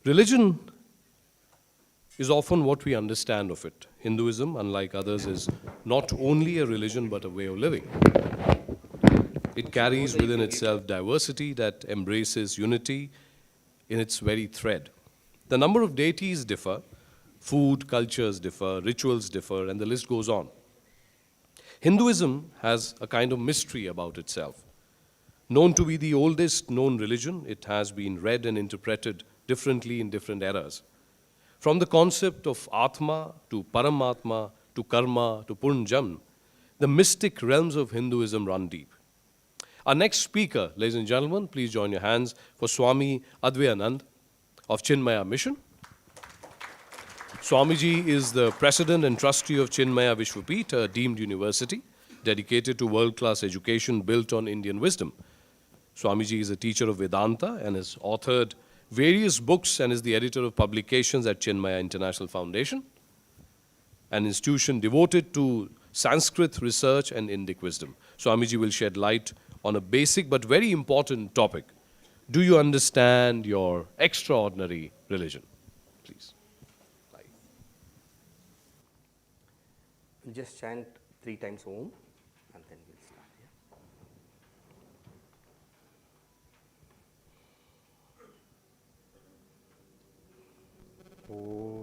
Religion is often what we understand of it. Hinduism, unlike others, is not only a religion but a way of living. It carries within itself diversity that embraces unity in its very thread. The number of deities differ, food, cultures differ, rituals differ, and the list goes on. Hinduism has a kind of mystery about itself. Known to be the oldest known religion, it has been read and interpreted differently in different eras. From the concept of Atma to Paramatma to Karma to Punjam, the mystic realms of Hinduism run deep. Our next speaker, ladies and gentlemen, please join your hands for Swami Advayananda of Chinmaya Mission. Swamiji is the president and trustee of Chinmaya Vishwapith, a deemed university dedicated to world-class education built on Indian wisdom. Swamiji is a teacher of Vedanta and has authored various books and is the editor of publications at Chinmaya International Foundation, an institution devoted to Sanskrit research and Indic wisdom. Swamiji will shed light on a basic but very important topic. Do you understand your extraordinary religion? Please. We'll just chant 3 times Om and then we'll start. Yeah? Om.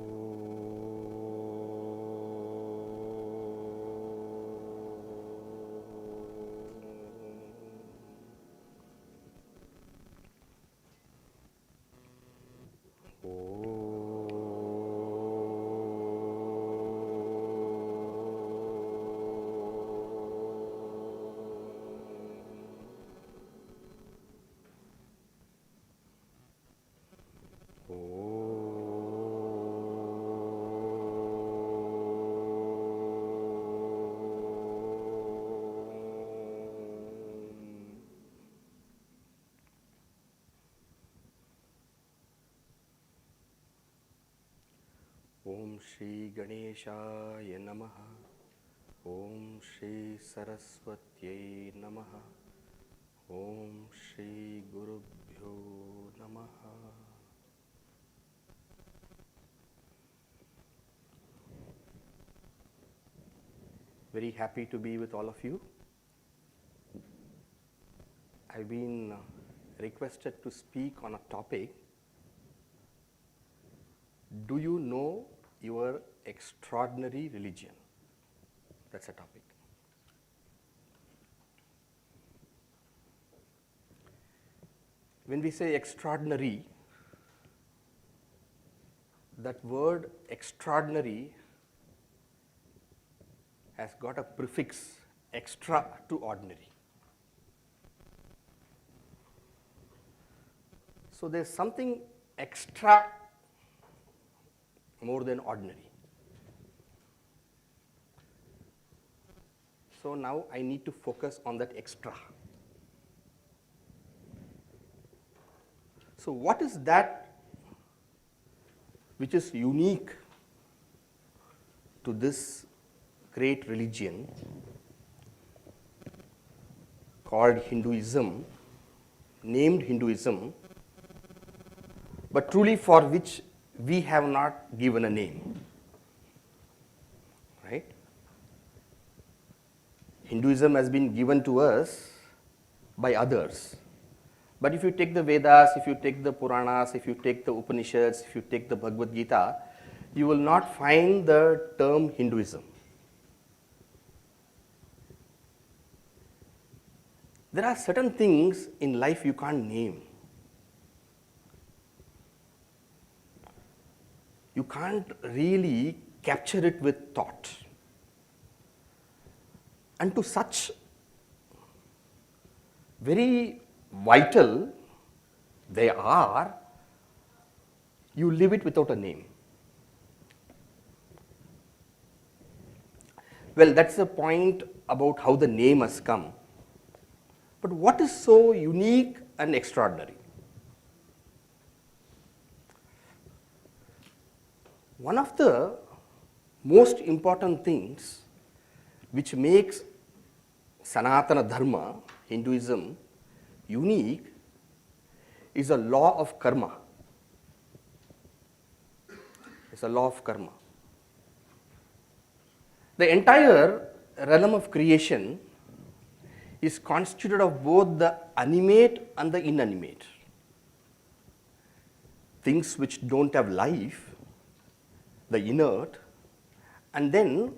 Om Shri Ganeshaya Namaha. Om Shri Saraswatyai Namaha. Om Shri Gurubhyo Namaha. Very happy to be with all of you. I've been requested to speak on a topic. Do you know your extraordinary religion? That's a topic. When we say extraordinary, that word extraordinary has got a prefix extra to ordinary. So there's something extra more than ordinary. So now I need to focus on that extra. So what is that which is unique to this great religion called Hinduism, named Hinduism, but truly for which we have not given a name, right? Hinduism has been given to us by others. But if you take the Vedas, if you take the Puranas, if you take the Upanishads, if you take the Bhagavad Gita, you will not find the term Hinduism. There are certain things in life you can't name. You can't really capture it with thought. And to such very vital they are, you leave it without a name. Well, that's the point about how the name has come. But what is so unique and extraordinary? One of the most important things which makes Sanatana Dharma, Hinduism, unique is a law of karma. It's a law of karma. The entire realm of creation is constituted of both the animate and the inanimate. Things which don't have life, the inert, and then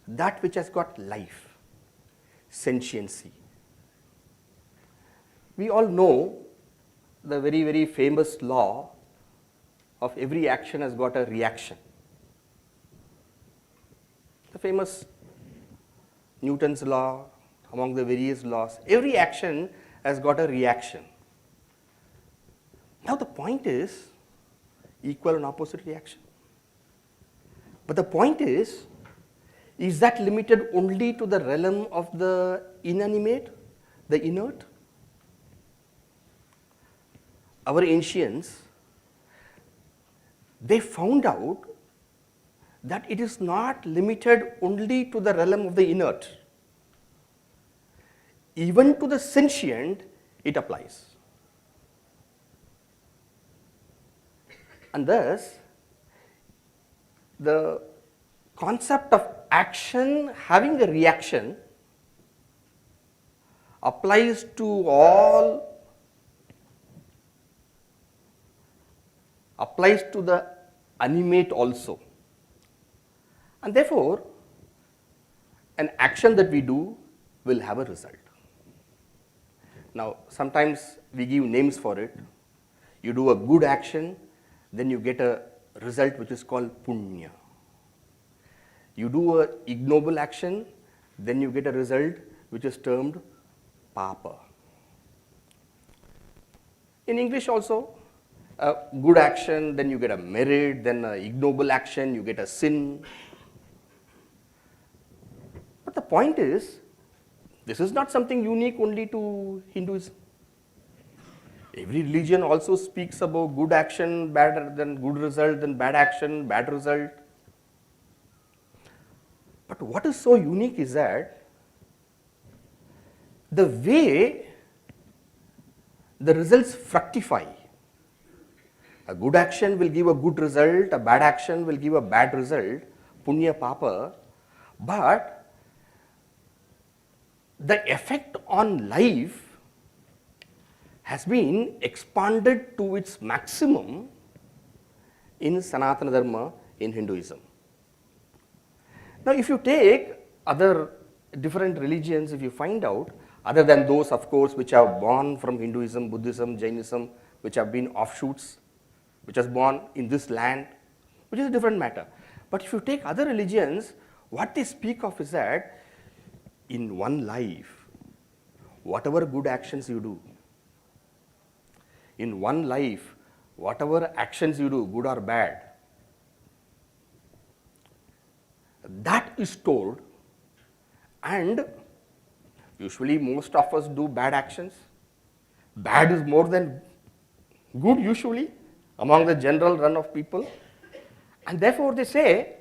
that which has got life, sentiency. We all know the very, very famous law of every action has got a reaction. The famous Newton's law, among the various laws, every action has got a reaction. Now the point is equal and opposite reaction. But the point is that limited only to the realm of the inanimate, the inert? Our ancients, they found out that it is not limited only to the realm of the inert. Even to the sentient, it applies. And thus, the concept of action having a reaction applies to all, applies to the animate also. And therefore, an action that we do will have a result. Now, sometimes we give names for it. You do a good action, then you get a result which is called punya. You do an ignoble action, then you get a result which is termed papa. In English also, a good action, then you get a merit, then an ignoble action, you get a sin. But the point is, this is not something unique only to Hinduism. Every religion also speaks about good action, bad, then good result, then bad action, bad result. But what is so unique is that the way the results fructify. A good action will give a good result, a bad action will give a bad result, punya papa, but the effect on life has been expanded to its maximum in Sanatana Dharma, in Hinduism. Now, if you take other different religions, if you find out, other than those, of course, which are born from Hinduism, Buddhism, Jainism, which have been offshoots, which has born in this land, which is a different matter. But if you take other religions, what they speak of is that in one life, whatever good actions you do, in one life, whatever actions you do, good or bad, that is told, and usually most of us do bad actions. Bad is more than good usually among the general run of people, and therefore they say,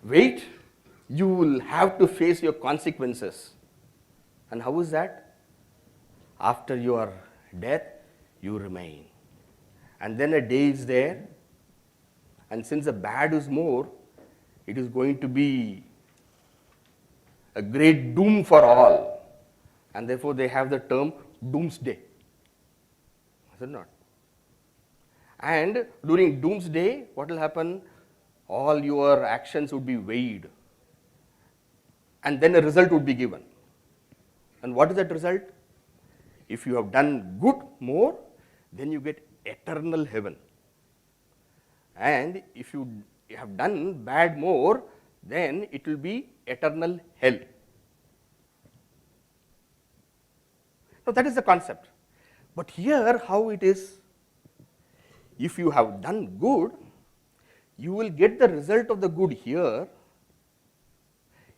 wait, you will have to face your consequences. And how is that? After your death, you remain. And then a day is there, and since the bad is more, it is going to be a great doom for all. And therefore they have the term doomsday. Is it not? And during doomsday, what will happen? All your actions would be weighed, and then a result would be given. And what is that result? If you have done good more, then you get eternal heaven. And if you have done bad more, then it will be eternal hell. Now that is the concept. But here how it is, if you have done good, you will get the result of the good here.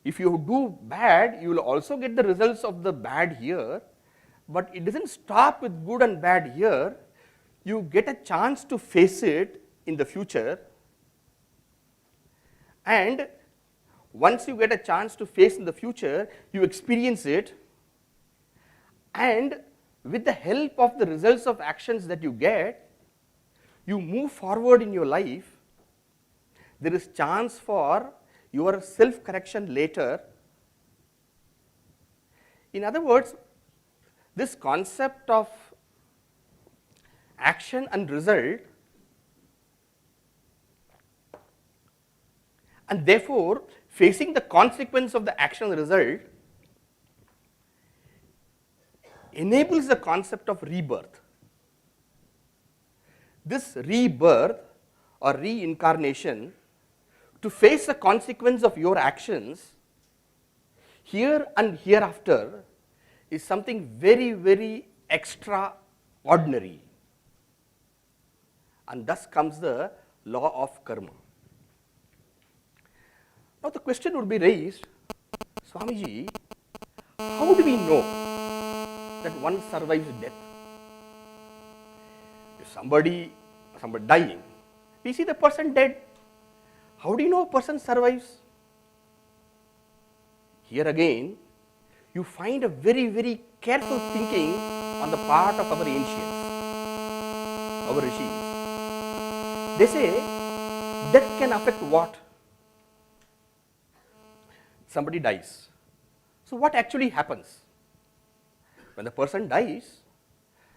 If you do bad, you will also get the results of the bad here. But it doesn't stop with good and bad here. You get a chance to face it in the future. And once you get a chance to face in the future, you experience it. And with the help of the results of actions that you get, you move forward in your life, there is chance for your self-correction later. In other words, this concept of action and result, and therefore facing the consequence of the action and result, enables the concept of rebirth. This rebirth or reincarnation, to face the consequence of your actions here and hereafter, is something very, very extraordinary. And thus comes the law of karma. Now the question would be raised, Swamiji, how do we know that one survives death? If somebody dying, we see the person dead. How do you know a person survives? Here again, you find a very, very careful thinking on the part of our ancients, our rishis. They say, death can affect what? Somebody dies. So what actually happens? When the person dies,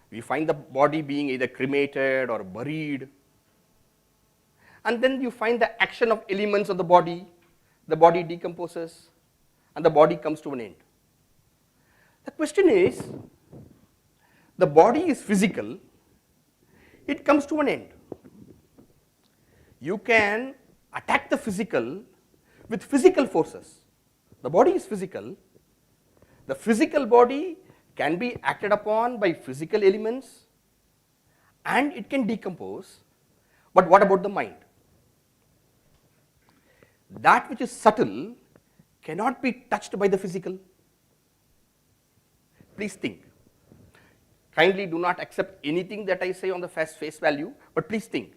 we find the body being either cremated or buried. And then you find the action of elements of the body decomposes, and the body comes to an end. The question is, the body is physical, it comes to an end. You can attack the physical with physical forces. The body is physical. The physical body can be acted upon by physical elements and it can decompose. But what about the mind? That which is subtle cannot be touched by the physical. Please think. Kindly do not accept anything that I say on the face value, but please think.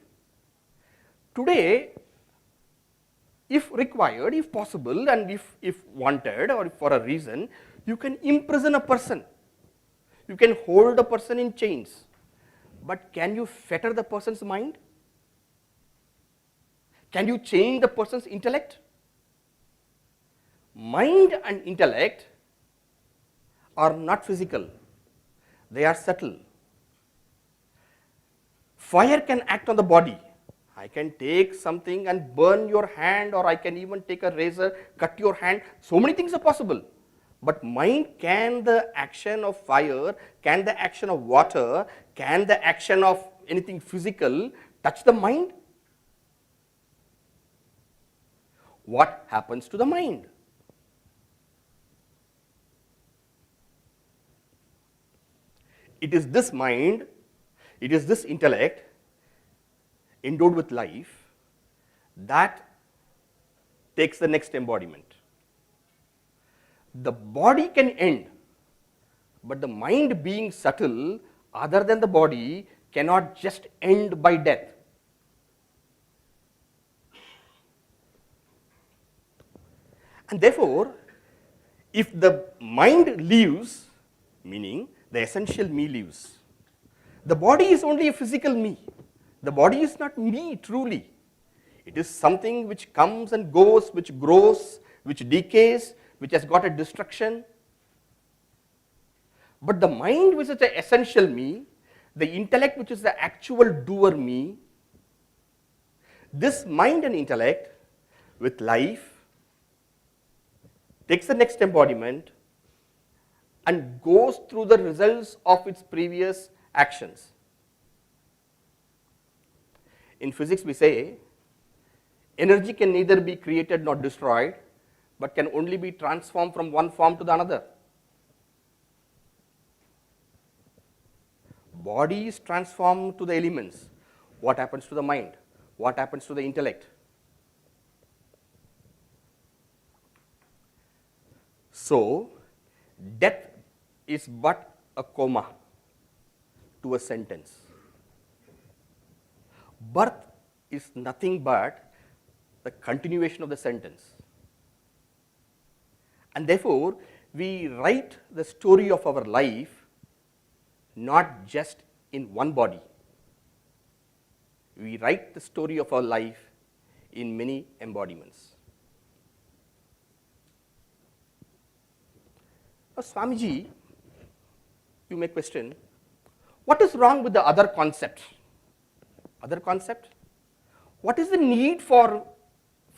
Today, if required, if possible, and if wanted or if for a reason, you can imprison a person. You can hold a person in chains. But can you fetter the person's mind? Can you change the person's intellect? Mind and intellect are not physical. They are subtle. Fire can act on the body. I can take something and burn your hand, or I can even take a razor, cut your hand. So many things are possible. But mind, can the action of fire, can the action of water, can the action of anything physical touch the mind? What happens to the mind? It is this mind, it is this intellect endowed with life that takes the next embodiment. The body can end, but the mind, being subtle, other than the body, cannot just end by death. And therefore, if the mind leaves, meaning the essential me leaves, the body is only a physical me. The body is not me truly. It is something which comes and goes, which grows, which decays, which has got a destruction. But the mind, which is the essential me, the intellect, which is the actual doer me, this mind and intellect with life takes the next embodiment and goes through the results of its previous actions. In physics we say, energy can neither be created nor destroyed, but can only be transformed from one form to the another. Body is transformed to the elements. What happens to the mind? What happens to the intellect? So, death is but a comma to a sentence. Birth is nothing but the continuation of the sentence. And therefore, we write the story of our life not just in one body. We write the story of our life in many embodiments. Now, Swamiji, you may question, what is wrong with the other concept? Other concept? What is the need for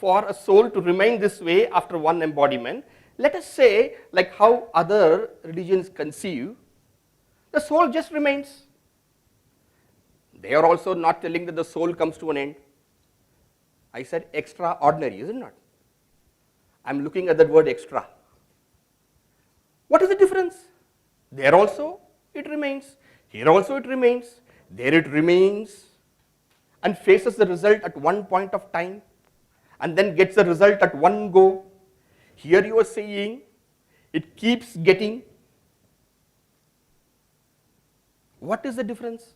a soul to remain this way after one embodiment? Let us say, like how other religions conceive, the soul just remains. They are also not telling that the soul comes to an end. I said extraordinary, is it not? I am looking at that word extra. What is the difference? There also it remains. Here also it remains. There it remains and faces the result at one point of time and then gets the result at one go. Here you are saying it keeps getting. What is the difference?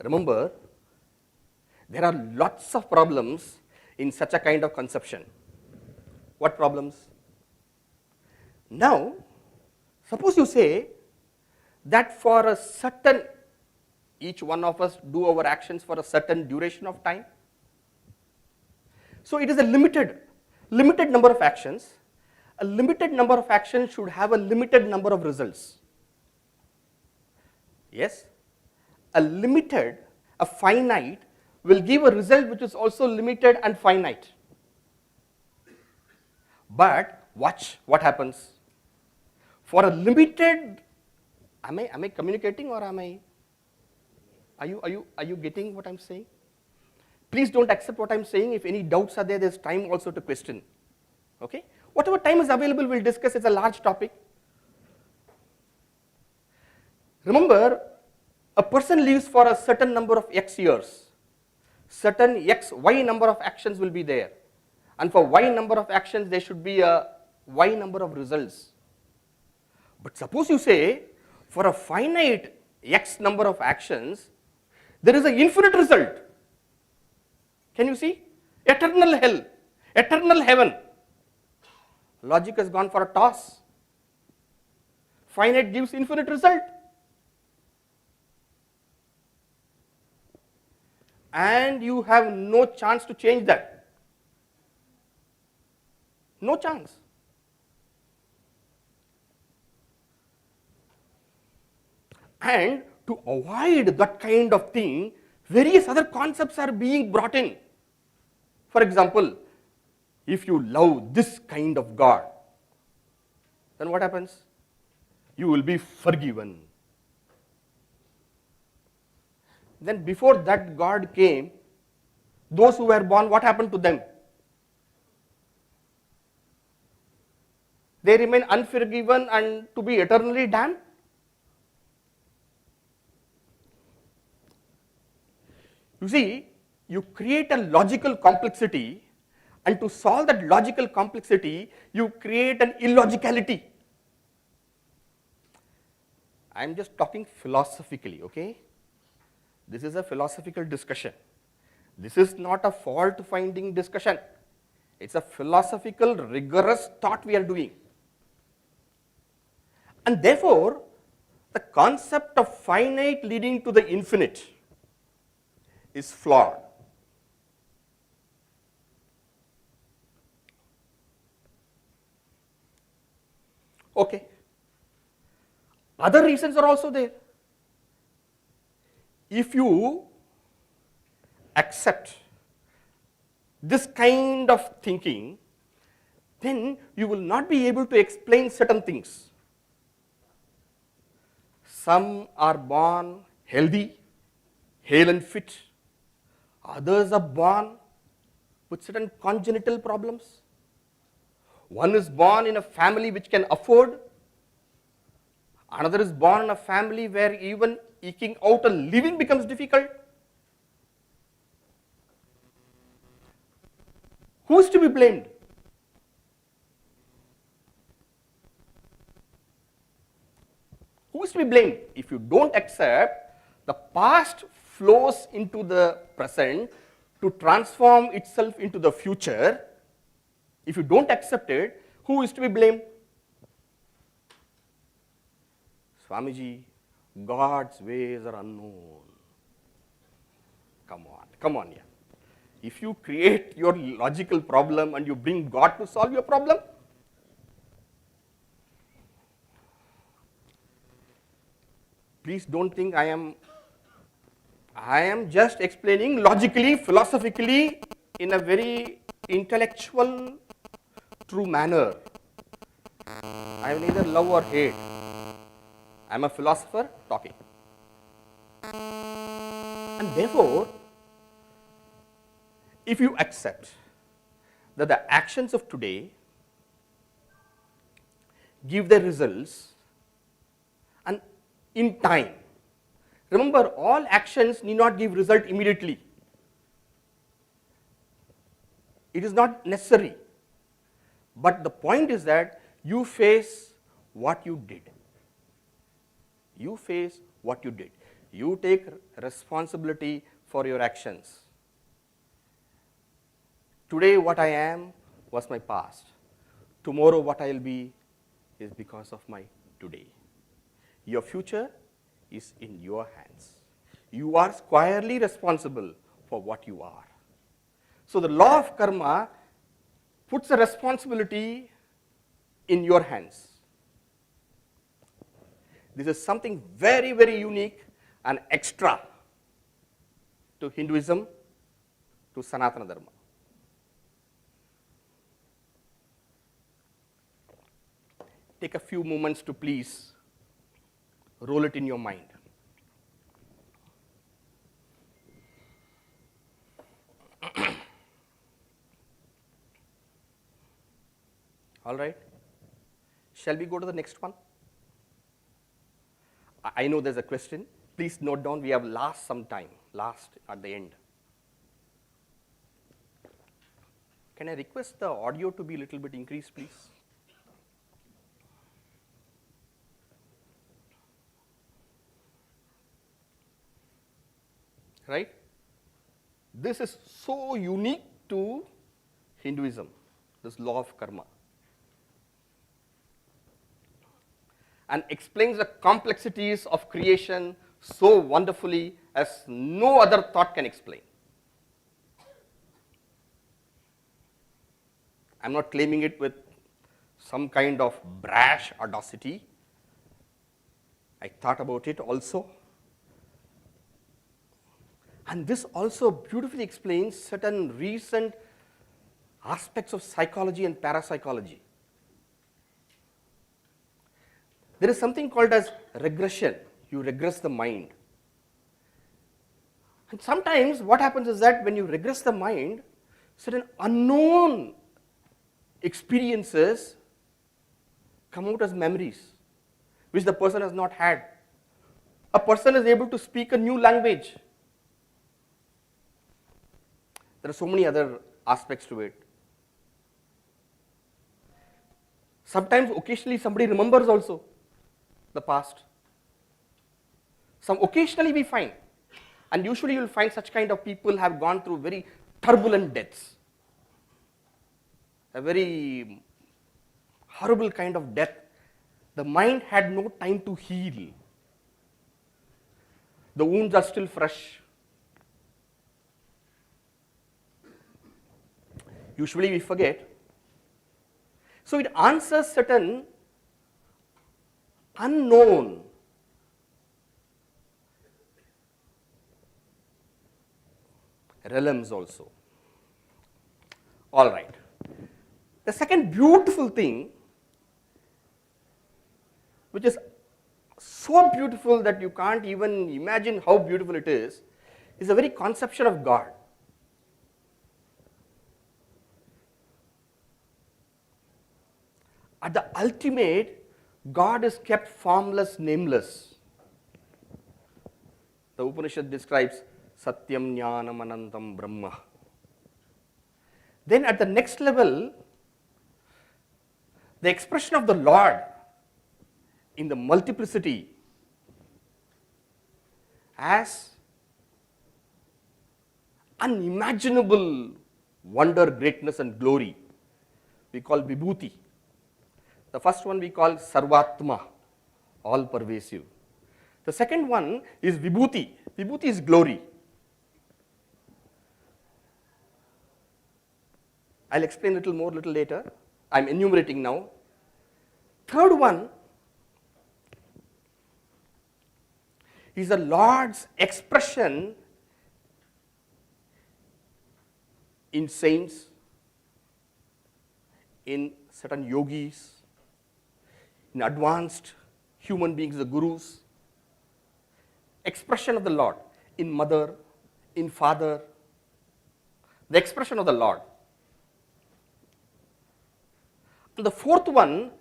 Remember, there are lots of problems in such a kind of conception. What problems? Now, suppose you say that for a certain, each one of us do our actions for a certain duration of time. So it is a limited number of actions. A limited number of actions should have a limited number of results. Yes? A finite will give a result which is also limited and finite. But watch what happens. For a limited, am I communicating or am I? Are you getting what I'm saying? Please don't accept what I'm saying. If any doubts are there, there's time also to question. Okay? Whatever time is available, we'll discuss. It's a large topic. Remember, a person lives for a certain number of X years. Certain Y number of actions will be there. And for Y number of actions, there should be a Y number of results. But suppose you say, for a finite X number of actions, there is an infinite result. Can you see? Eternal hell, eternal heaven. Logic has gone for a toss. Finite gives infinite result. And you have no chance to change that. No chance. And to avoid that kind of thing, various other concepts are being brought in. For example, if you love this kind of God, then what happens? You will be forgiven. Then before that God came, those who were born, what happened to them? They remain unforgiven and to be eternally damned? You see, you create a logical complexity, and to solve that logical complexity, you create an illogicality. I am just talking philosophically, okay? This is a philosophical discussion. This is not a fault-finding discussion. It's a philosophical, rigorous thought we are doing. And therefore, the concept of finite leading to the infinite is flawed. Okay. Other reasons are also there. If you accept this kind of thinking, then you will not be able to explain certain things. Some are born healthy, hale and fit. Others are born with certain congenital problems. One is born in a family which can afford. Another is born in a family where even eking out a living becomes difficult. Who is to be blamed? Who is to be blamed? If you don't accept, the past flows into the present to transform itself into the future. If you don't accept it, who is to be blamed? Swamiji, God's ways are unknown. Come on, yeah. If you create your logical problem and you bring God to solve your problem, please don't think I am just explaining logically, philosophically, in a very intellectual, true manner. I am neither love or hate. I am a philosopher talking. And therefore, if you accept that the actions of today give their results and in time, remember all actions need not give result immediately. It is not necessary. But the point is that you face what you did. You face what you did. You take responsibility for your actions. Today what I am was my past. Tomorrow what I will be is because of my today. Your future is in your hands. You are squarely responsible for what you are. So the law of karma puts a responsibility in your hands. This is something very, very unique and extra to Hinduism, to Sanatana Dharma. Take a few moments to please roll it in your mind. All right. Shall we go to the next one? I know there's a question. Please note down, we have some time, last at the end. Can I request the audio to be a little bit increased, please? Right? This is so unique to Hinduism, this law of karma, and explains the complexities of creation so wonderfully as no other thought can explain. I'm not claiming it with some kind of brash audacity. I thought about it also. And this also beautifully explains certain recent aspects of psychology and parapsychology. There is something called as regression. You regress the mind. And sometimes what happens is that when you regress the mind, certain unknown experiences come out as memories, which the person has not had. A person is able to speak a new language. There are so many other aspects to it. Sometimes, occasionally, somebody remembers also the past. Occasionally we find, and usually you will find such kind of people have gone through very turbulent deaths. A very horrible kind of death. The mind had no time to heal. The wounds are still fresh. Usually we forget. So it answers certain unknown realms also. All right. The second beautiful thing, which is so beautiful that you can't even imagine how beautiful it is the very conception of God. At the ultimate, God is kept formless, nameless. The Upanishad describes Satyam Jnanam Anantam Brahma. Then at the next level, the expression of the Lord in the multiplicity as unimaginable wonder, greatness and glory, we call Vibhuti. The first one we call Sarvatma, all pervasive. The second one is Vibhuti. Vibhuti is glory. I'll explain a little more little later. I'm enumerating now. Third one is the Lord's expression in saints, in certain yogis, in advanced human beings, the gurus. Expression of the Lord in mother, in father. The expression of the Lord. And the fourth one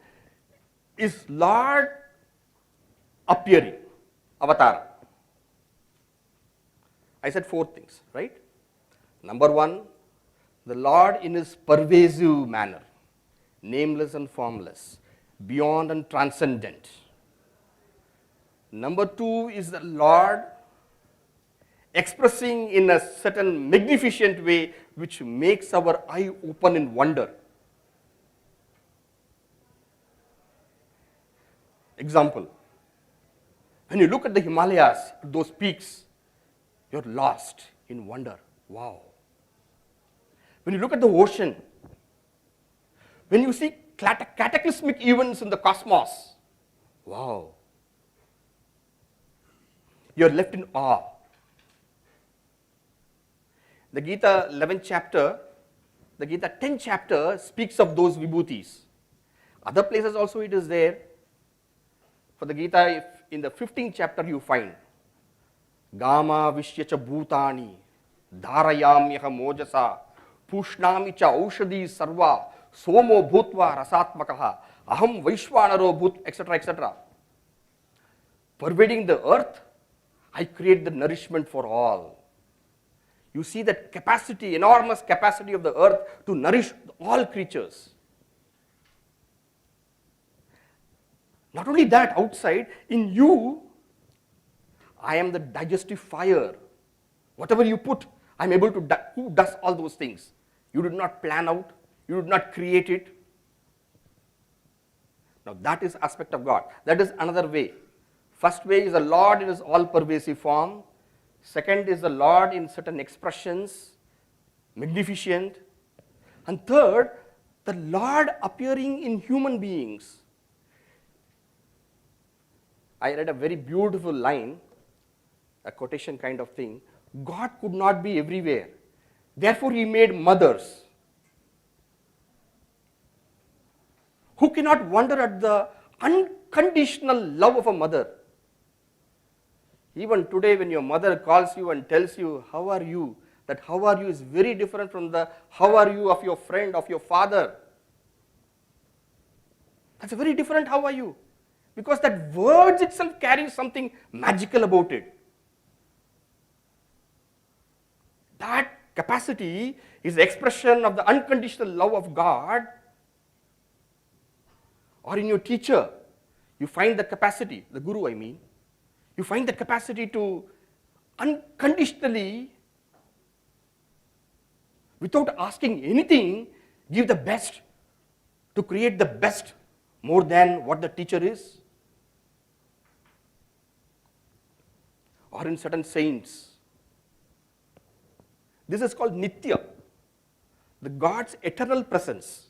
is Lord appearing, avatar. I said four things, right? Number one, the Lord in his pervasive manner, nameless and formless, beyond and transcendent. Number two is the Lord expressing in a certain magnificent way which makes our eye open in wonder. Example, when you look at the Himalayas, those peaks, you're lost in wonder. Wow. When you look at the ocean, when you see cataclysmic events in the cosmos, wow. You're left in awe. The Gita 11th chapter, the Gita 10th chapter speaks of those vibhutis. Other places also it is there. For the Gita, in the 15th chapter you find Gama Vishyacha Bhutani Dharayamyaha Mojasa Pushnami cha Aushadhi Sarva Somo Bhutva Rasatmakaha Aham Vaishwanaro Bhut, etc., etc. Pervading the earth, I create the nourishment for all. You see that capacity, enormous capacity of the earth to nourish all creatures. Not only that, outside, in you, I am the digestive fire. Whatever you put, I am able to do. Who does all those things? You did not plan out. You did not create it. Now that is aspect of God. That is another way. First way is the Lord in his all-pervasive form. Second is the Lord in certain expressions, magnificent. And third, the Lord appearing in human beings. I read a very beautiful line, a quotation kind of thing. God could not be everywhere. Therefore, he made mothers who cannot wonder at the unconditional love of a mother. Even today, when your mother calls you and tells you, how are you? That how are you is very different from the how are you of your friend, of your father. That's a very different how are you. Because that words itself carries something magical about it. That capacity is the expression of the unconditional love of God. Or in your teacher, you find the capacity, the guru I mean, you find the capacity to unconditionally, without asking anything, give the best, to create the best more than what the teacher is. Or in certain saints. This is called Nitya, the God's eternal presence.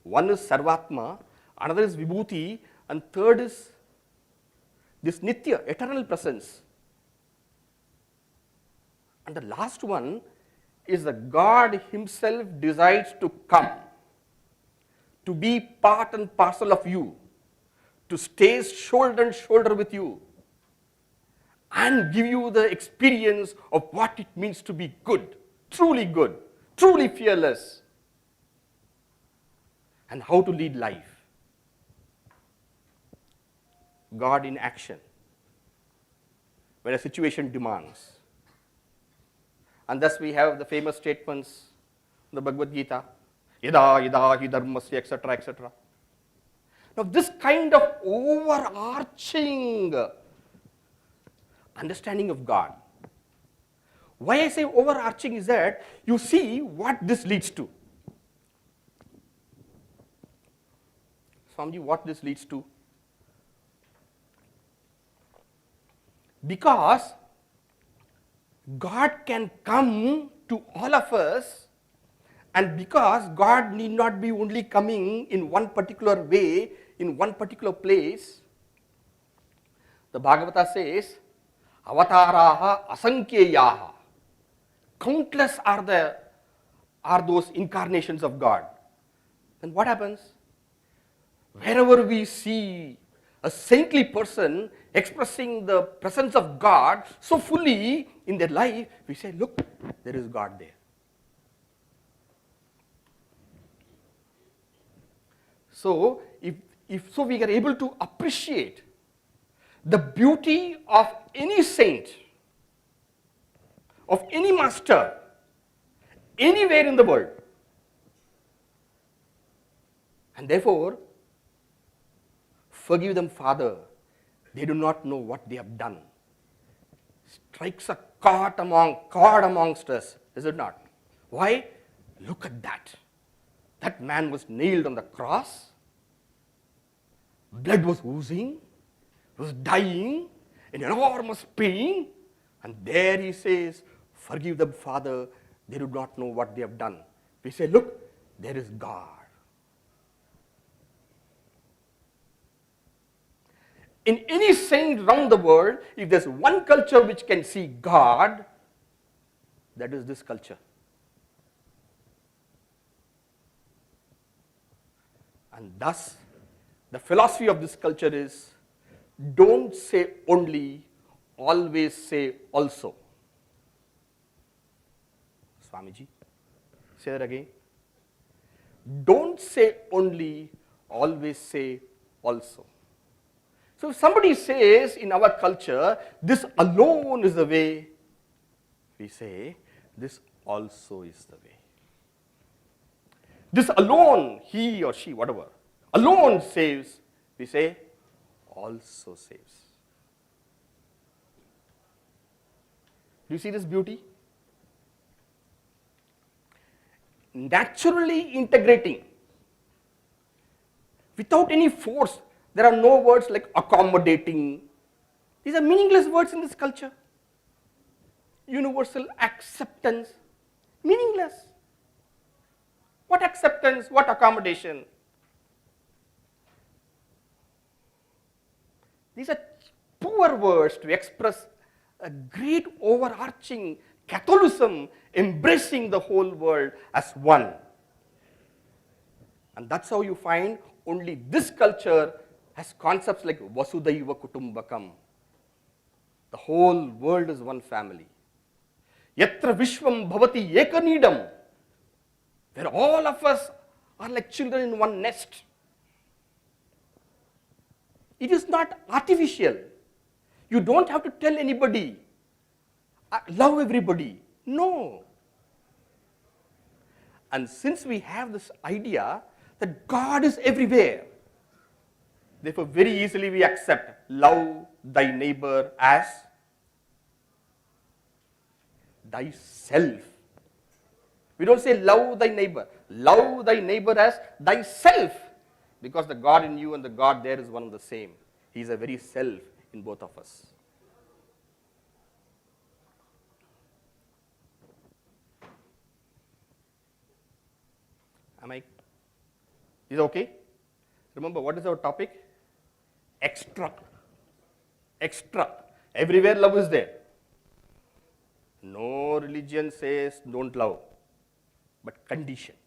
One is Sarvatma, another is Vibhuti, and third is this Nitya, eternal presence. And the last one is the God himself decides to come, to be part and parcel of you, to stay shoulder and shoulder with you, and give you the experience of what it means to be good, truly fearless, and how to lead life. God in action, when a situation demands. And thus we have the famous statements in the Bhagavad Gita, Yada yada hi dharmasya, etc., etc. Now this kind of overarching understanding of God. Why I say overarching is that you see what this leads to. Swamiji, what this leads to? Because God can come to all of us And because God need not be only coming in one particular way, in one particular place, the Bhagavata says, avataraha asankyeyaha. Countless are those incarnations of God. Then what happens? Wherever we see a saintly person expressing the presence of God so fully in their life, we say, look, there is God there. So, if so we are able to appreciate the beauty of any saint, of any master, anywhere in the world. And therefore, forgive them, Father, they do not know what they have done. Strikes a chord amongst us, is it not? Why? Look at that. That man was nailed on the cross. Blood was oozing, was dying in enormous pain, and there he says, forgive them, Father, they do not know what they have done. We say, look, there is God. In any saint around the world, if there's one culture which can see God, that is this culture. And thus, the philosophy of this culture is, don't say only, always say also. Swamiji, say that again. Don't say only, always say also. So if somebody says in our culture, this alone is the way, we say, this also is the way. This alone, he or she, whatever, alone saves, we say, also saves. Do you see this beauty? Naturally integrating, without any force. There are no words like accommodating. These are meaningless words in this culture. Universal acceptance, meaningless. What acceptance? What accommodation? These are poor words to express a great overarching Catholicism embracing the whole world as one. And that's how you find only this culture has concepts like Vasudhaiva Kutumbakam. The whole world is one family. Yatra Vishwam Bhavati Ekanidam, where all of us are like children in one nest. It is not artificial. You don't have to tell anybody, love everybody. No. And since we have this idea that God is everywhere, therefore very easily we accept love thy neighbor as thyself. We don't say love thy neighbor. Love thy neighbor as thyself. Because the God in you and the God there is one and the same. He is a very self in both of us. Is it okay? Remember, what is our topic? Extra. Extra. Everywhere love is there. No religion says don't love, but conditioned.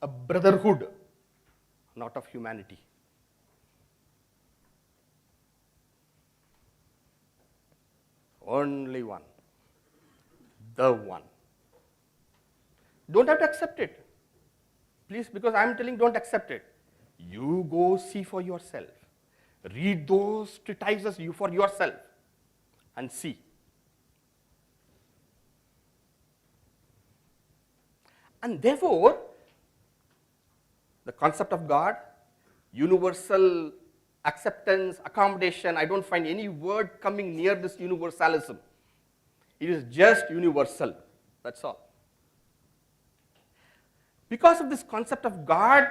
A brotherhood, not of humanity. Only one. The one. Don't have to accept it. Please, because I am telling, don't accept it. You go see for yourself. Read those treatises for yourself and see. And therefore, the concept of God, universal acceptance, accommodation, I don't find any word coming near this universalism. It is just universal. That's all. Because of this concept of God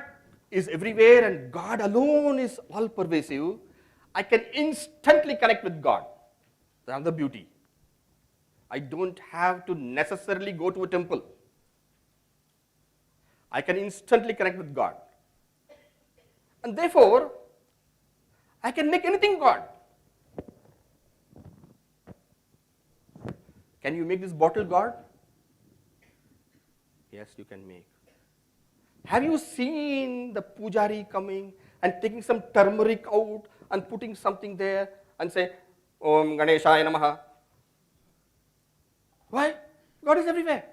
is everywhere and God alone is all pervasive, I can instantly connect with God. That's the beauty. I don't have to necessarily go to a temple. I can instantly connect with God. And therefore, I can make anything God. Can you make this bottle God? Yes, you can make. Have you seen the pujari coming and taking some turmeric out and putting something there and say, Om Ganeshaya Namaha? Why? God is everywhere.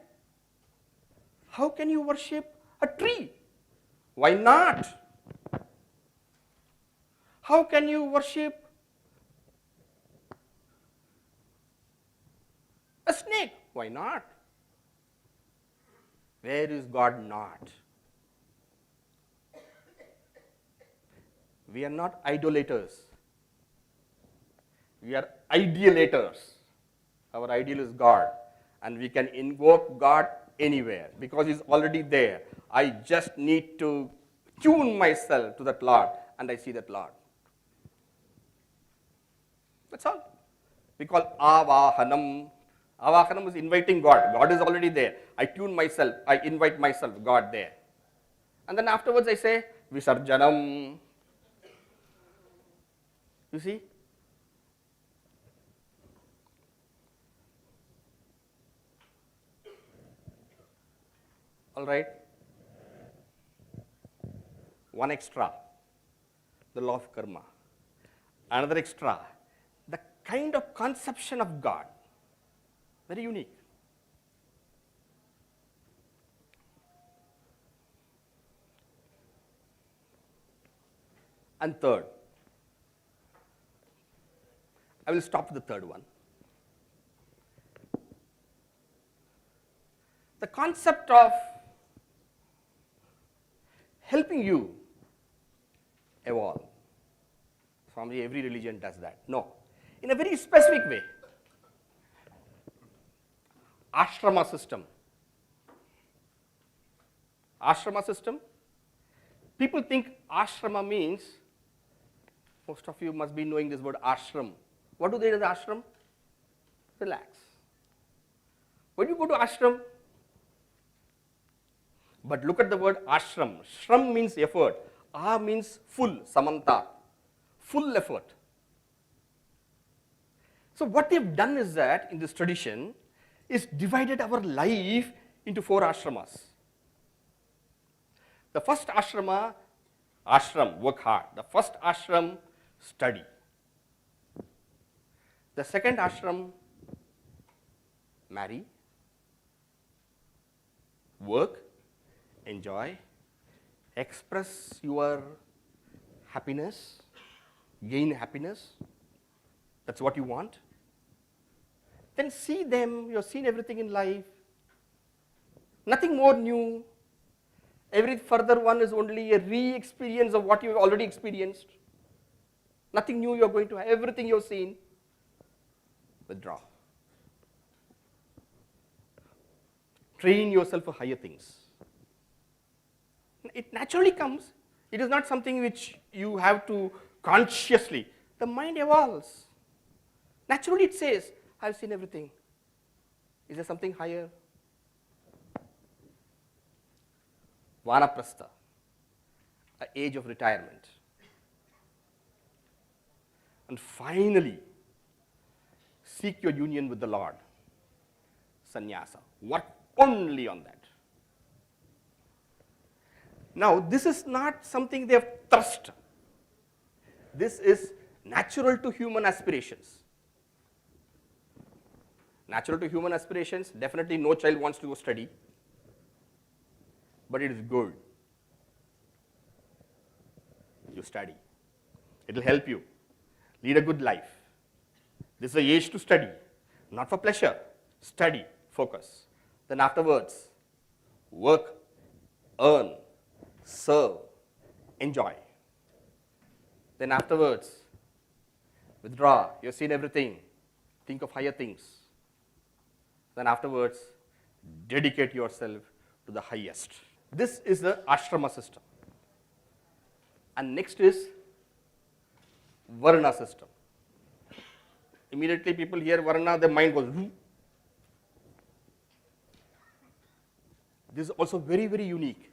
How can you worship a tree? Why not? How can you worship a snake? Why not? Where is God not? We are not idolaters. We are idealators. Our ideal is God. And we can invoke God anywhere because He's already there. I just need to tune myself to that Lord and I see that Lord. That's all. We call Avahanam. Avahanam is inviting God. God is already there. I tune myself. I invite myself, God there. And then afterwards I say, Visarjanam. You see? All right. One extra, the law of karma. Another extra, the kind of conception of God. Very unique. And third, I will stop with the third one. The concept of helping you evolve. Swami, every religion does that. No. In a very specific way. Ashrama system. Ashrama system. People think ashrama means, most of you must be knowing this word ashram. What do they do in the ashram? Relax. When you go to ashram, but look at the word ashram. Shram means effort. Ah means full, samanta. Full effort. So what they've done is that, in this tradition, is divided our life into 4 ashramas. The first ashram, work hard. The first ashram, study. The second ashram, marry, work, enjoy, express your happiness, gain happiness. That's what you want. Then see them, you have seen everything in life. Nothing more new. Every further one is only a re-experience of what you have already experienced. Nothing new you are going to have, everything you have seen. Withdraw. Train yourself for higher things. It naturally comes. It is not something which you have to consciously. The mind evolves. Naturally it says, I have seen everything. Is there something higher? Vanaprastha, an age of retirement. And finally, seek your union with the Lord. Sannyasa. Work only on that. Now, this is not something they have thrust. This is natural to human aspirations. Natural to human aspirations, definitely no child wants to go study. But it is good. You study. It will help you lead a good life. This is the age to study, not for pleasure. Study, focus. Then afterwards, work, earn, serve, enjoy. Then afterwards, withdraw. You've seen everything. Think of higher things. Then afterwards, dedicate yourself to the highest. This is the ashrama system. And next is Varna system. Immediately people hear Varna, their mind goes, This is also very, very unique.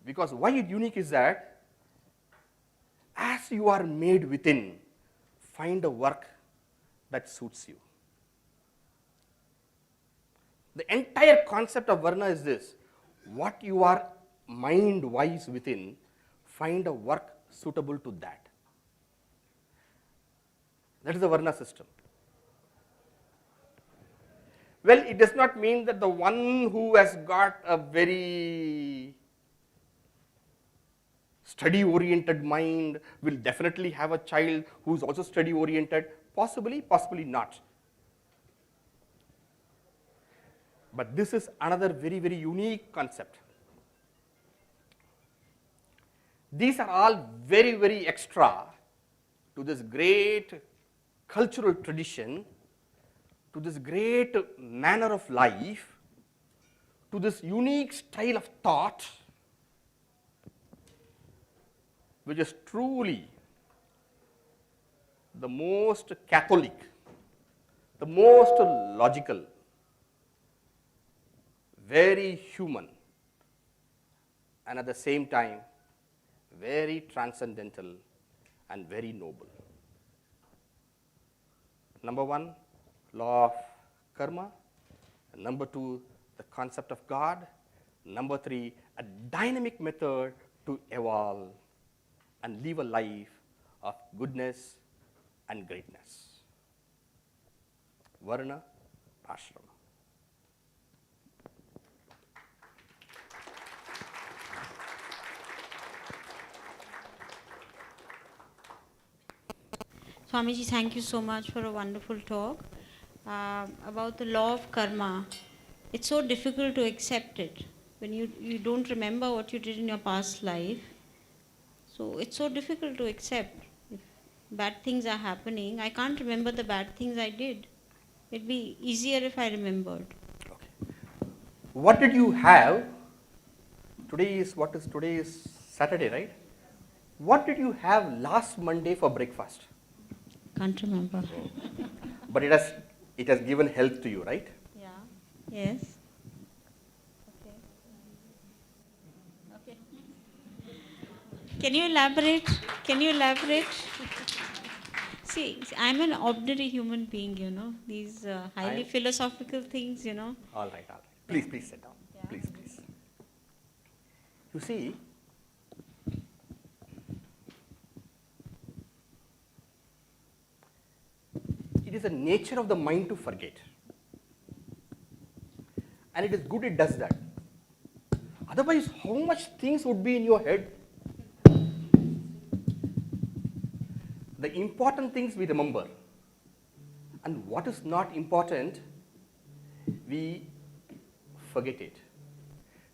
Because why it unique is that as you are made within, find a work that suits you. The entire concept of Varna is this: what you are mind-wise within, find a work suitable to that. That is the Varna system. Well, it does not mean that the one who has got a very study-oriented mind will definitely have a child who is also study-oriented. Possibly, possibly not. But this is another very, very unique concept. These are all very, very extra to this great cultural tradition, to this great manner of life, to this unique style of thought, which is truly the most Catholic, the most logical, very human, and at the same time very transcendental and very noble. Number one, law of karma. Number two, the concept of God. Number three, a dynamic method to evolve and live a life of goodness and greatness. Varna Ashrama. Swamiji, thank you so much for a wonderful talk. About the law of karma, it's so difficult to accept it when you don't remember what you did in your past life. So it's so difficult to accept. If bad things are happening, I can't remember the bad things I did. It'd be easier if I remembered. Okay. What did you have? Today is Saturday, right? What did you have last Monday for breakfast? Can't remember. But it has given health to you, right? Yeah. Yes. Okay. Can you elaborate? Can you elaborate? See, I'm an ordinary human being, These highly philosophical things, All right. Please sit down. Yeah. Please. You see, it is the nature of the mind to forget. And it is good it does that. Otherwise, how much things would be in your head? The important things we remember. And what is not important, we forget it.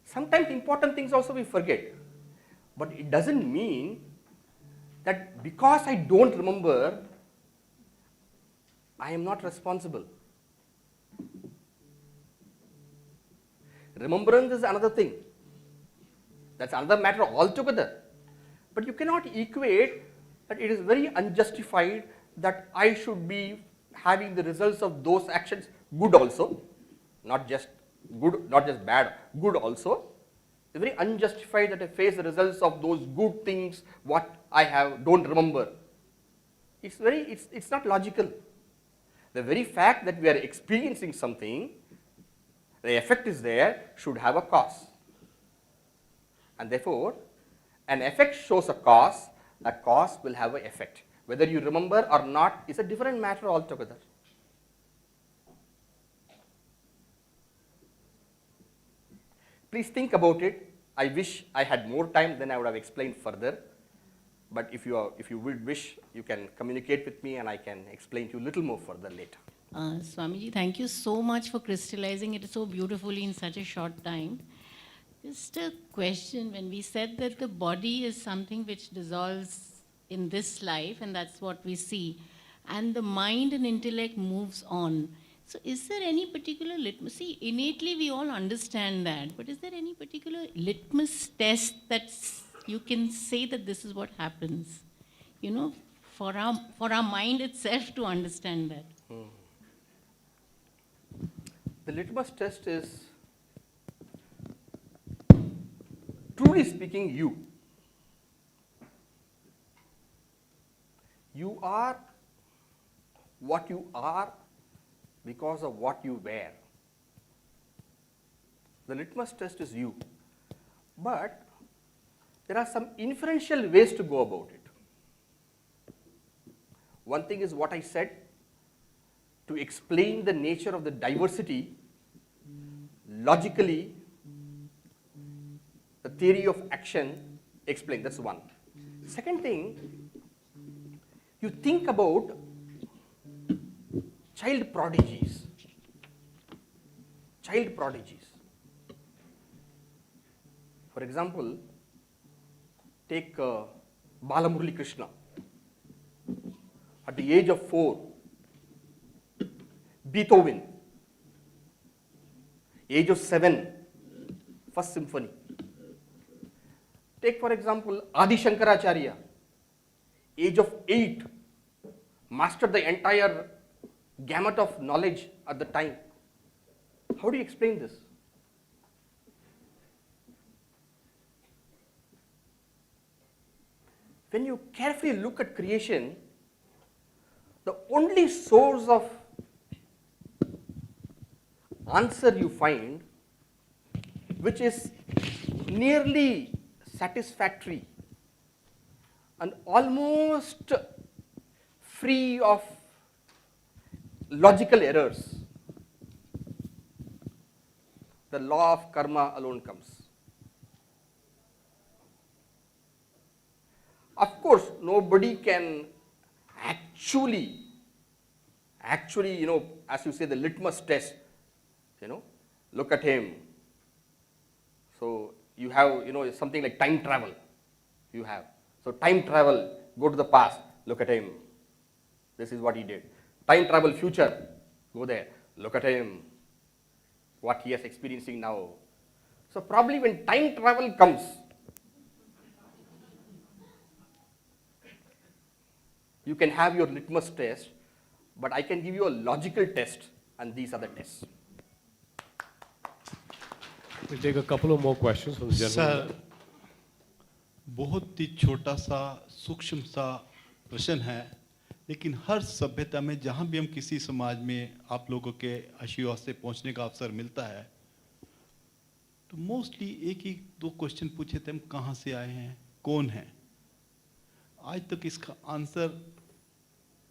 Sometimes important things also we forget. But it doesn't mean that because I don't remember, I am not responsible. Remembrance is another thing. That's another matter altogether. But you cannot equate that it is very unjustified that I should be having the results of those actions good also, not just good, not just bad, good also. It's very unjustified that I face the results of those good things what I don't remember. It's not logical. The very fact that we are experiencing something, the effect is there, should have a cause. And therefore, an effect shows a cause will have an effect. Whether you remember or not is a different matter altogether. Please think about it. I wish I had more time, then I would have explained further. But if you would wish, you can communicate with me and I can explain to you a little more further later. Swamiji, thank you so much for crystallizing it so beautifully in such a short time. Just a question, when we said that the body is something which dissolves in this life and that's what we see, and the mind and intellect moves on. So is there any particular litmus? See, innately we all understand that, but is there any particular litmus test that you can say that this is what happens? For our mind itself to understand that. The litmus test is truly speaking, you. You are what you are because of what you wear. The litmus test is you. But there are some inferential ways to go about it. One thing is what I said, to explain the nature of the diversity, logically, the theory of action explain, that's one. Second thing, you think about child prodigies. Child prodigies. For example, take Balamurali Krishna. At the age of 4, Beethoven. Age of 7, First Symphony. Take for example Adi Shankaracharya. Age of 8, mastered the entire gamut of knowledge at the time. How do you explain this? When you carefully look at creation, the only source of answer you find, which is nearly satisfactory and almost free of logical errors, the law of karma alone comes. Of course, nobody can actually, as you say, the litmus test, look at him. So you have, something like time travel. You have. So time travel, go to the past, look at him. This is what he did. Time travel future, go there, look at him. What he is experiencing now. So probably when time travel comes, you can have your litmus test, but I can give you a logical test, and these are the tests. We'll take a couple of more questions from the gentleman. Sir, बहुत ही छोटा सा सूक्ष्म सा प्रश्न है, लेकिन हर सभ्यता में जहाँ भी हम किसी समाज में आप लोगों के आशीर्वाद से पहुँचने का अवसर मिलता है, तो मोस्टली एक ही दो क्वेश्चन पूछे थे, हम कहाँ से आए हैं, कौन हैं। आज तक इसका आंसर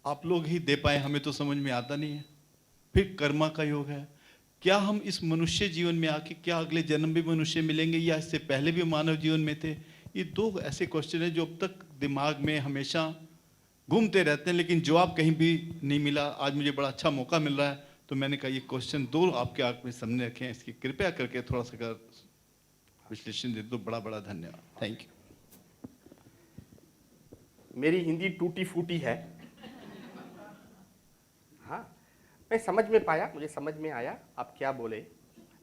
आप लोग ही दे पाए, हमें तो समझ में आता नहीं है। फिर कर्मा का योग है, क्या हम इस मनुष्य जीवन में आके क्या अगले जन्म भी मनुष्य मिलेंगे या इससे पहले भी मानव जीवन में थे। ये दो ऐसे क्वेश्चन हैं जो अब तक दिमाग में हमेशा घूमते रहते हैं, लेकिन जवाब कहीं भी नहीं मिला। आज मुझे बड़ा अच्छा मौका मिल रहा है, तो मैंने कहा ये क्वेश्चन दो आपके आंख में सामने रखें, इसकी कृपया करके थोड़ा सा कर विश्लेषण दे दो। बड़ा बड़ा धन्यवाद, थैंक यू। मेरी हिंदी टूटी फूटी है, हाँ, मैं समझ में पाया, मुझे समझ में आया आप क्या बोले,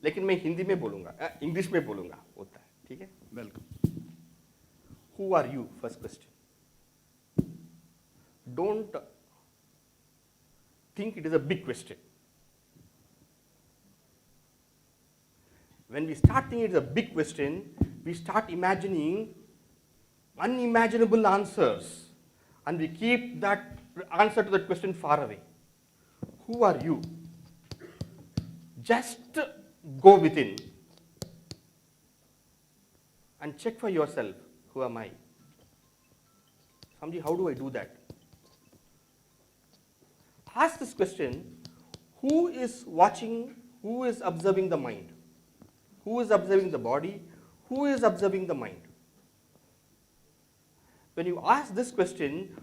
लेकिन मैं हिंदी में बोलूँगा, इंग्लिश में बोलूँगा, होता है, ठीक है। Welcome. Who are you? First question. Don't think it is a big question. When we start thinking it's a big question, we start imagining unimaginable answers, and we keep that answer to that question far away. Who are you? Just go within and check for yourself. Who am I? Swamiji, how do I do that? Ask this question, who is watching, who is observing the mind? Who is observing the body? Who is observing the mind? When you ask this question,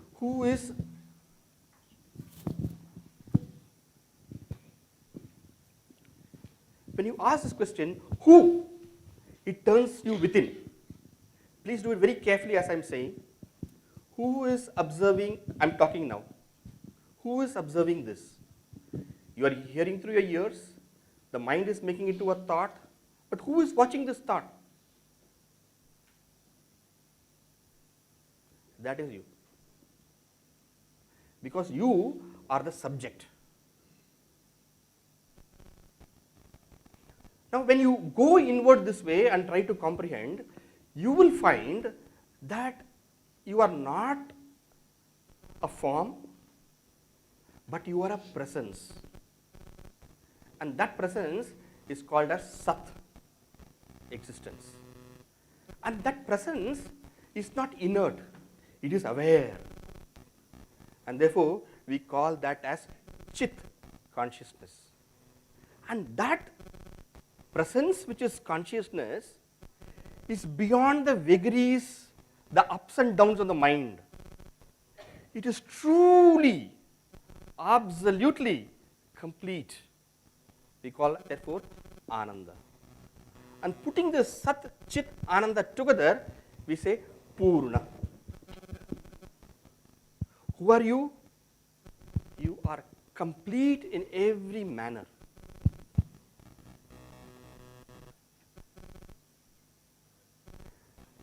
when you ask this question, who, it turns you within. Please do it very carefully as I'm saying. Who is observing, I'm talking now. Who is observing this? You are hearing through your ears, the mind is making it to a thought, but who is watching this thought? That is you. Because you are the subject. Now when you go inward this way and try to comprehend, you will find that you are not a form, but you are a presence. And that presence is called as Sat, existence. And that presence is not inert, it is aware. And therefore, we call that as Chit, consciousness. And that presence, which is consciousness, is beyond the vagaries, the ups and downs of the mind. It is truly, absolutely complete. We call it, therefore, Ananda. And putting the Sat, Chit, Ananda together, we say Purna. Who are you? You are complete in every manner.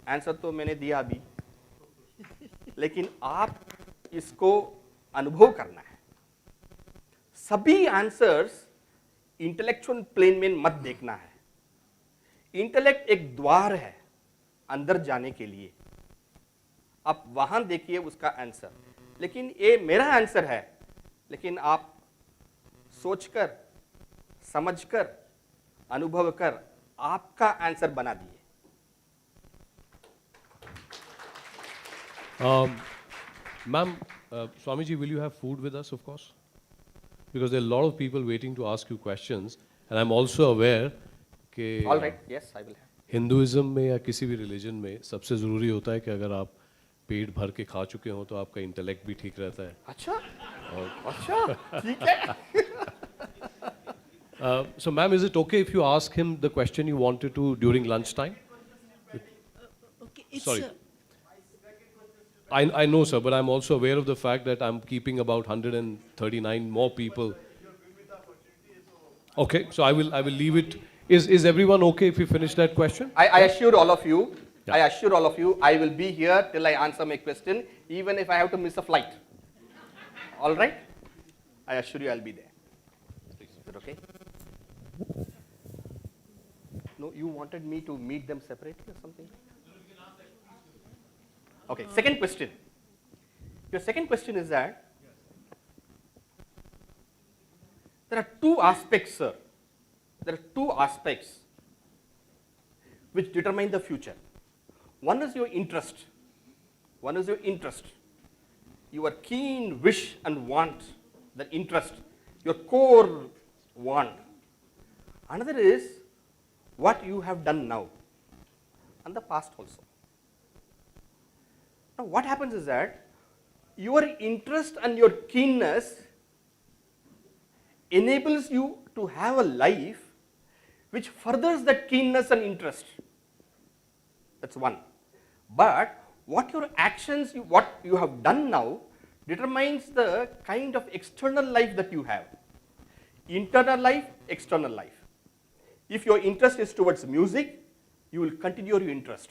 Answer तो मैंने दिया अभी, लेकिन आप इसको अनुभव करना है. सभी आंसर्स इंटेलेक्चुअल प्लेन में मत देखना है. इंटेलेक्ट एक द्वार है अंदर जाने के लिए, आप वहां देखिए उसका आंसर. लेकिन ये मेरा आंसर है, लेकिन आप सोचकर, समझकर, अनुभव कर आपका आंसर बना दिए. Ma'am, Swamiji, will you have food with us, of course? Because there are a lot of people waiting to ask you questions, and I'm also aware कि All right, yes, I will have. Hinduism में या किसी भी religion में सबसे ज़रूरी होता है कि अगर आप पेट भर के खा चुके हो तो आपका इंटेलेक्ट भी ठीक रहता है. अच्छा, अच्छा, ठीक है. So, ma'am, is it okay if you ask him the question you wanted to during lunchtime? Okay, it's Sorry. I know, sir, but I'm also aware of the fact that I'm keeping about 139 more people. Okay, so I will leave it. Is everyone okay if we finish that question? I assure all of you, Yeah. I assure all of you, I will be here till I answer my question, even if I have to miss a flight. All right? I assure you I'll be there. Is it okay? No, you wanted me to meet them separately or something? Okay, second question. Your second question is that there are two aspects, sir. There are two aspects which determine the future. One is your interest. One is your interest. Your keen wish and want, the interest, your core want. Another is what you have done now and the past also. Now, what happens is that your interest and your keenness enables you to have a life which furthers that keenness and interest. That's one. But what your actions, what you have done now determines the kind of external life that you have. Internal life, external life. If your interest is towards music, you will continue your interest.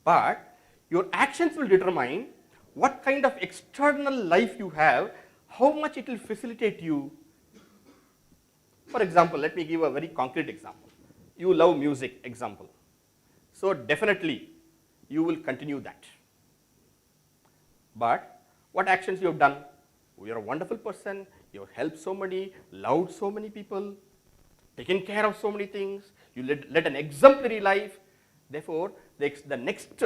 But your actions will determine what kind of external life you have, how much it will facilitate you. For example, let me give a very concrete example. You love music, example. So definitely you will continue that. But what actions you have done? You are a wonderful person, you have helped so many, loved so many people, taken care of so many things, you led an exemplary life. Therefore, the next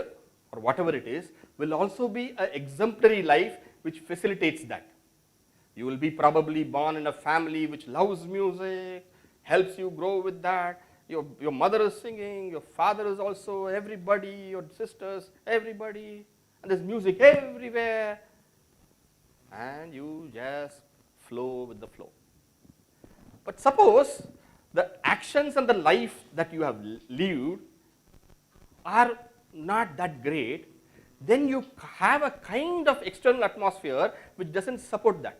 or whatever it is will also be an exemplary life which facilitates that. You will be probably born in a family which loves music, helps you grow with that. Your mother is singing, your father is also, everybody, your sisters, everybody, and there's music everywhere, and you just flow with the flow. But suppose the actions and the life that you have lived are not that great, then you have a kind of external atmosphere which doesn't support that.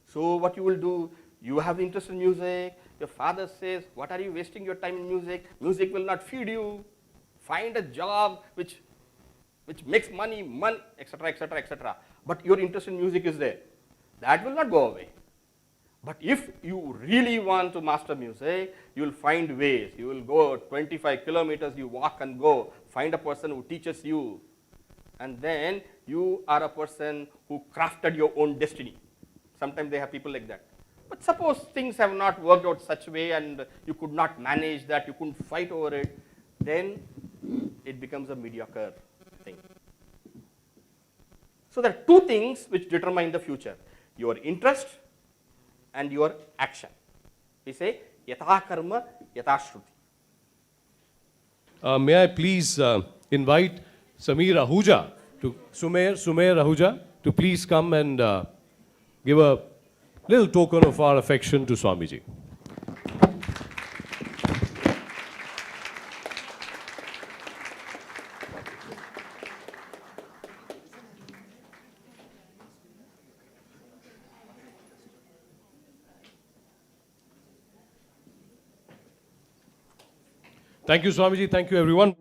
So what you will do, you have interest in music, your father says, what are you wasting your time in music? Music will not feed you. Find a job which makes money, etc., etc., etc. But your interest in music is there. That will not go away. But if you really want to master music, you will find ways. You will go 25 kilometers, you walk and go, find a person who teaches you, and then you are a person who crafted your own destiny. Sometimes they have people like that. But suppose things have not worked out such way and you could not manage that, you couldn't fight over it, then it becomes a mediocre thing. So there are two things which determine the future: your interest and your action. We say yatha karma yatha shruti. May I please invite Sameer Ahuja to Sumer Ahuja to please come and give a little token of our affection to Swamiji. Thank you, Swamiji. Thank you, everyone.